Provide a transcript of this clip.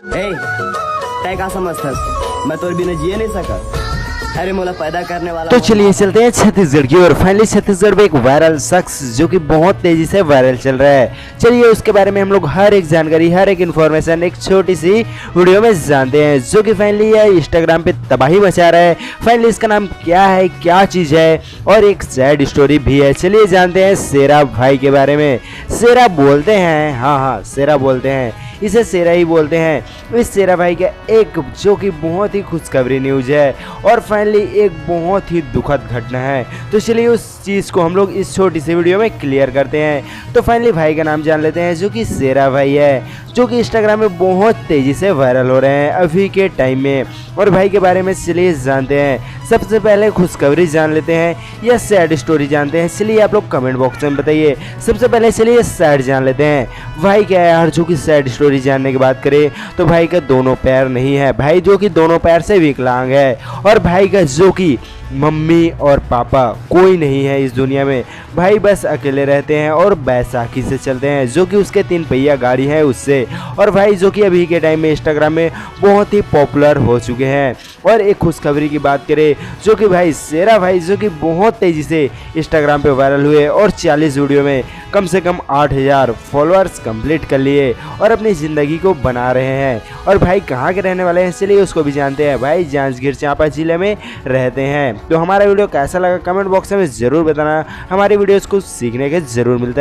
ए, तय का समझथस मैं तोर बिना जिए नहीं सकत। अरे मोला पैदा करने वाला। तो चलिए चलते हैं छत्तीसगढ़ की ओर। फाइनली छत्तीसगढ़ में एक वायरल शख्स जो कि बहुत तेजी से वायरल चल रहा है, चलिए उसके बारे में हम लोग हर एक जानकारी, हर एक इन्फॉर्मेशन एक छोटी सी वीडियो में जानते हैं, जो कि फाइनली ये इंस्टाग्राम पे तबाही मचा रहा है। फाइनली इसका नाम क्या है, क्या चीज़ है, और एक सैड स्टोरी भी है। चलिए जानते हैं शेरा भाई के बारे में। शेरा बोलते हैं, हाँ शेरा बोलते हैं, इसे शेरा ही बोलते हैं। इस शेरा भाई का एक जो कि बहुत ही खुशखबरी न्यूज़ है और फाइनली एक बहुत ही दुखद घटना है। तो चलिए उस चीज़ को हम लोग इस छोटी सी वीडियो में क्लियर करते हैं। तो फाइनली भाई का नाम जान लेते हैं, जो कि शेरा भाई है, जो कि इंस्टाग्राम में बहुत तेज़ी से वायरल हो रहे हैं अभी के टाइम में। और भाई के बारे में चलिए जानते हैं। सबसे पहले खुशखबरी जान लेते हैं या सैड स्टोरी जानते हैं, चलिए आप लोग कमेंट बॉक्स में बताइए। सबसे पहले चलिए सैड जान लेते हैं। भाई क्या है यार, जो कि सैड स्टोरी जानने की बात करें तो भाई का दोनों पैर नहीं है, भाई जो कि दोनों पैर से विकलांग है। और भाई का जो कि मम्मी और पापा कोई नहीं है इस दुनिया में, भाई बस अकेले रहते हैं और बैसाखी से चलते हैं, जो कि उसके 3 पहिया गाड़ी है उससे। और भाई जो कि अभी के टाइम में इंस्टाग्राम में बहुत ही पॉपुलर हो चुके हैं। और एक खुशखबरी की बात करें, जो कि भाई शेरा भाई जो कि बहुत तेज़ी से इंस्टाग्राम पे वायरल हुए और 40 वीडियो में कम से कम 8000 फॉलोअर्स कंप्लीट कर लिए और अपनी ज़िंदगी को बना रहे हैं। और भाई कहाँ के रहने वाले हैं, चलिए उसको भी जानते हैं। भाई जांजगीर चांपा जिले में रहते हैं। तो हमारा वीडियो कैसा लगा कमेंट बॉक्स में ज़रूर बताना, हमारी वीडियोज़ को सीखने के ज़रूर मिलता है।